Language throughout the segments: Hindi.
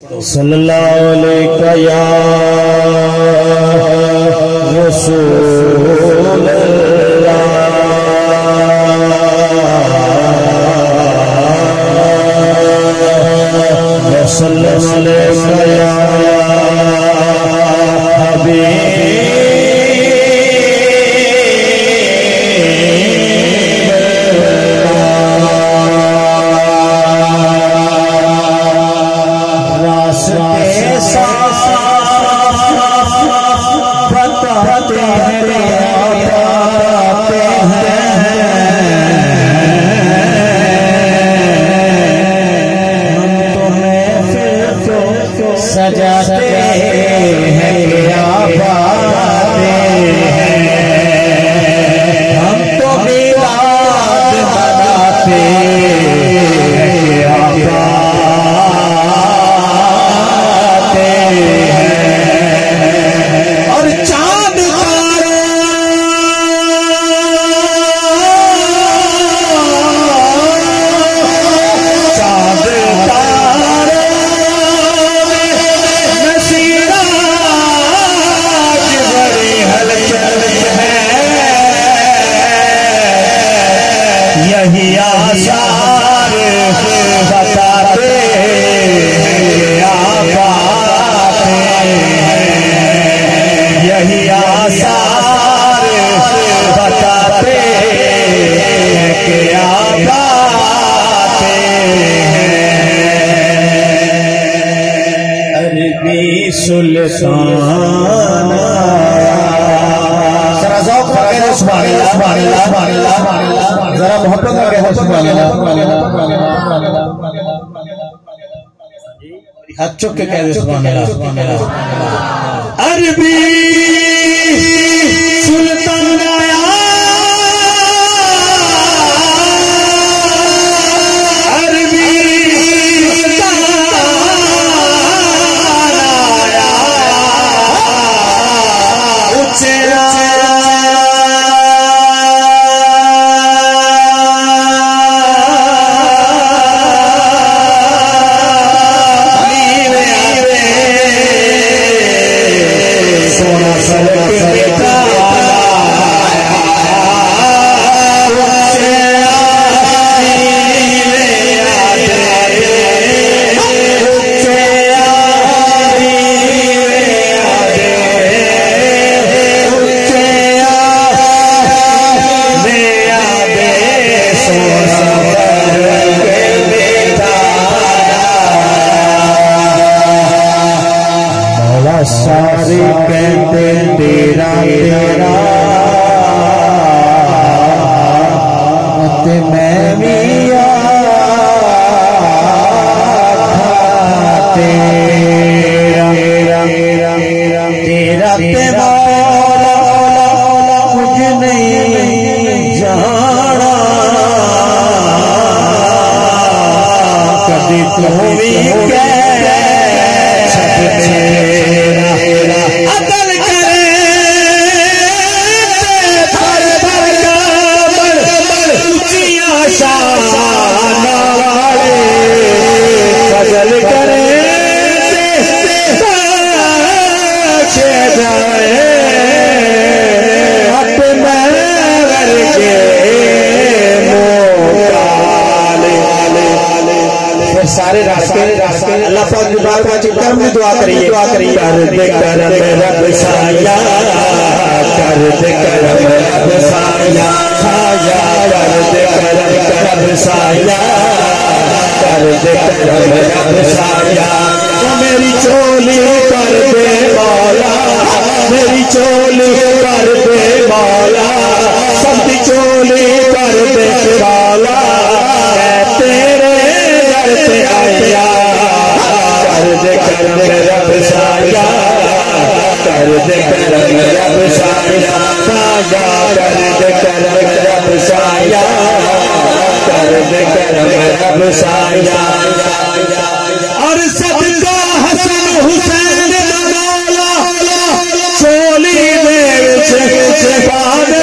सल्लल्लाहु अलैहि या रसूल अल्लाह सल्लल्लाहु अलैहि या हबीब सजाते हैं क्या बातें हैं हम तो मिलाद मनाते हैं क्या बातें हैं और चांद तारे यही आसार बताते हैं क्या बातें हैं यही आसार बताते हैं क्या बातें हैं अरबी सुल्तान जरा मोहब्बत में कहना सुभान अल्लाह हाथ चुक के कह दे सुभान अल्लाह अरबी सुल्तान आया अरबी सुल्तान आया उचेरा सारे कहते तेरा तेरा मत मैं मिया तेरा तेरा तेरा तेरा कुछ नहीं जाना कभी तुम भी अकल करे भर भर काबल ऊंचियां शान वाले फजल करे जाए हट महर के मोकाले फिर सारे रास्ते अल्लाह पाक की बात का चिंतन में दुआ करिए कर दे करम रब साया कर दे करम रब साया साया कर दे करम रब साया कर दे करम रब साया मेरी चोली कर दे मौला मेरी चोली कर दे मौला सबकी चोली कर दे मौला तेरे दर पे आया कर दे करम रब साया कर दे करम रब साया साया कर दे करम रब साया कर दे करम रब साया और सदका हसन हुसैन मौला चोली में छुपा दे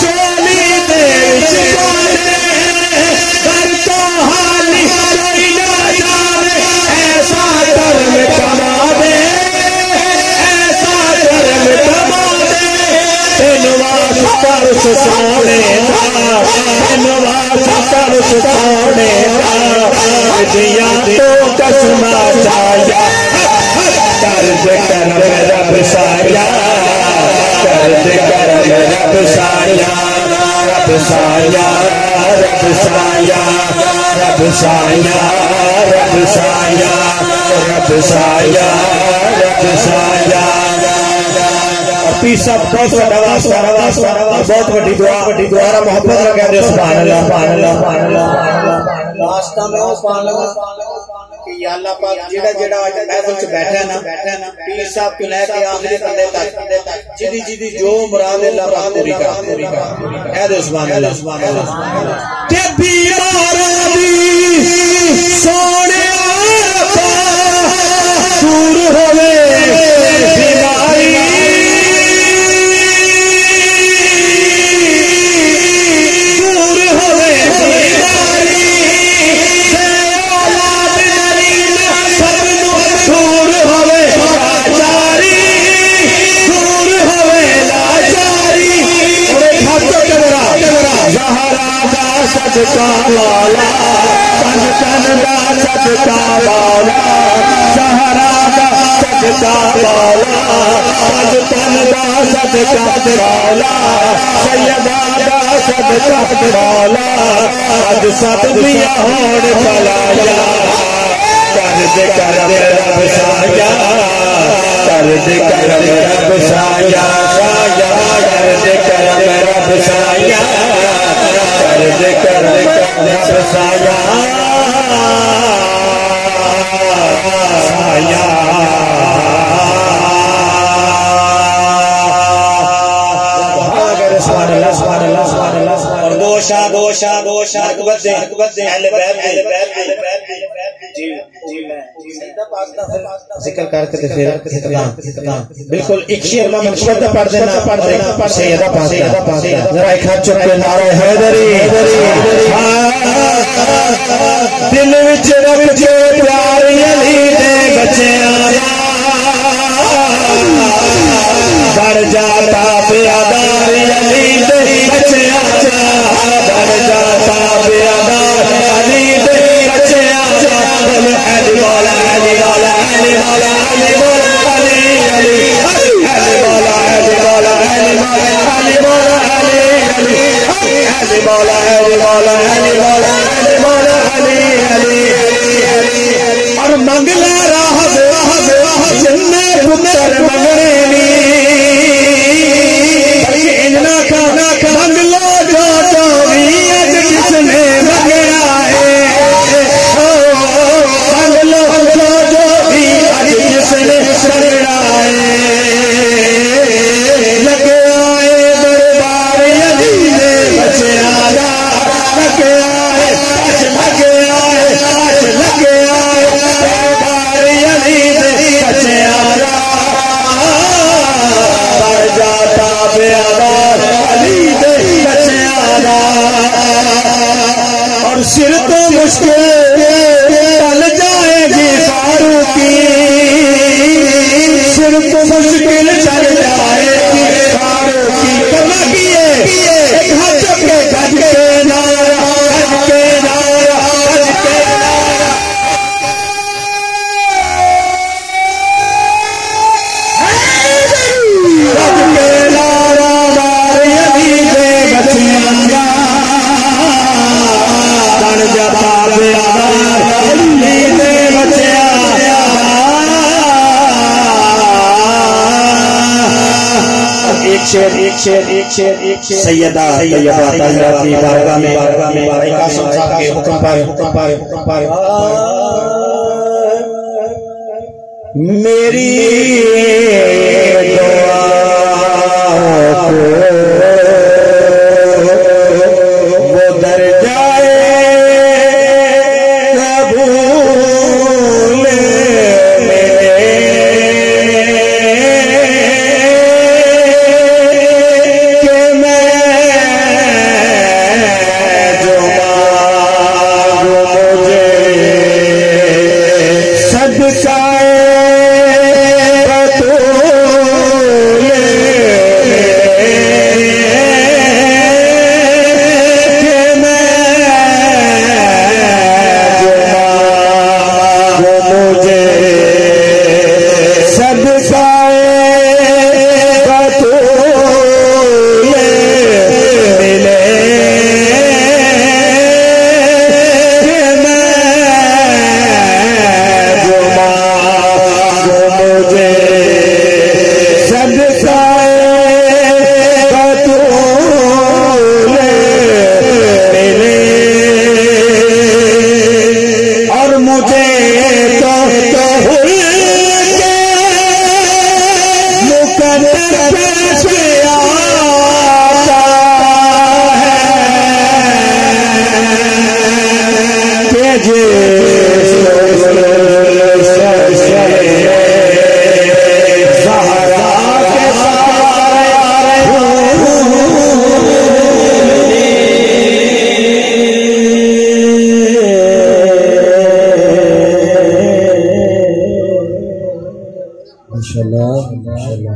चोली सोने नवाज कर सोने दिया तो कसमा चाया कर्ज कर रब साया कर्ज कर रब साया रब साया रब साया रब साया रब साया रब साया रब साया पीसा बहुत बहुत बड़ी दुआ मोहब्बत लगा दे सुभान अल्लाह सुभान अल्लाह सुभान अल्लाह वास्ता में ओ सुभान अल्लाह कि या अल्लाह पाक जेड़ा जेड़ा आज महफिल च बैठा है ना पीर साहब को लेके आखिरी बंदे तक जिदी जिदी जो मुराद अल्लाह पाक पूरी कर ए दे सुभान अल्लाह सुभान अल्लाह ते बीमारां दी सोने दूर होवे बीमारी सदका वाला तन तन दा सदका वाला सहारा दा सदका वाला तन तन दा सदका वाला सैयदा दा सदका वाला अज सब दिया होण भलाया कर दे रब साया कर दे रब साया साया कर दे रब साया कर दे रब साया साया गोशा गोशा गोशा बदे अहले बैत जी जी मैं जिक्र करके तो फिर बिल्कुल एक शेर में मंशूर पढ़ देना सैयदा पाक जरा एक हाथ चुक के नारे हैदरी दिल विच रब जे प्यार अली दे बच्चियां बढ़ जाता प्यादार अली दे बच्चियां बढ़ जाता प्यादार अली दे बच्चियां अली मौला अली मौला अली मौला अली मौला अली अली अली मौला अली मौला अली मौला अली मौला अली अली अली मौला अली मौला अली मौला अली मौला अली अली और मंगला राह जिन्ने पुत्र मंगने नी इन्ना खाना मंगला जो तो भी अज किसने मंगना है लगे आए दरबार अली दे बच्चियां लगे आए लगे आए दरबार अली दे बच्चियां बढ़ जाता प्यादार अली दे बच्चियां और सिर तो मुश्किल टल जाएगी फारूकी सिर तो मुश्किल चल जाएगी फारूकी करना किए एक हाथ के गज के नारा गज के नारा गज के नारा गज के नारा मार अली दे बच्चियां बन जाता प्यादार अली दे बच्चियां एक शेर सैयदा तैयबा की बारगाह में कासिम साहब के हुक्म पर मेरी दुआओं को वो दर जाए कबूल सलाम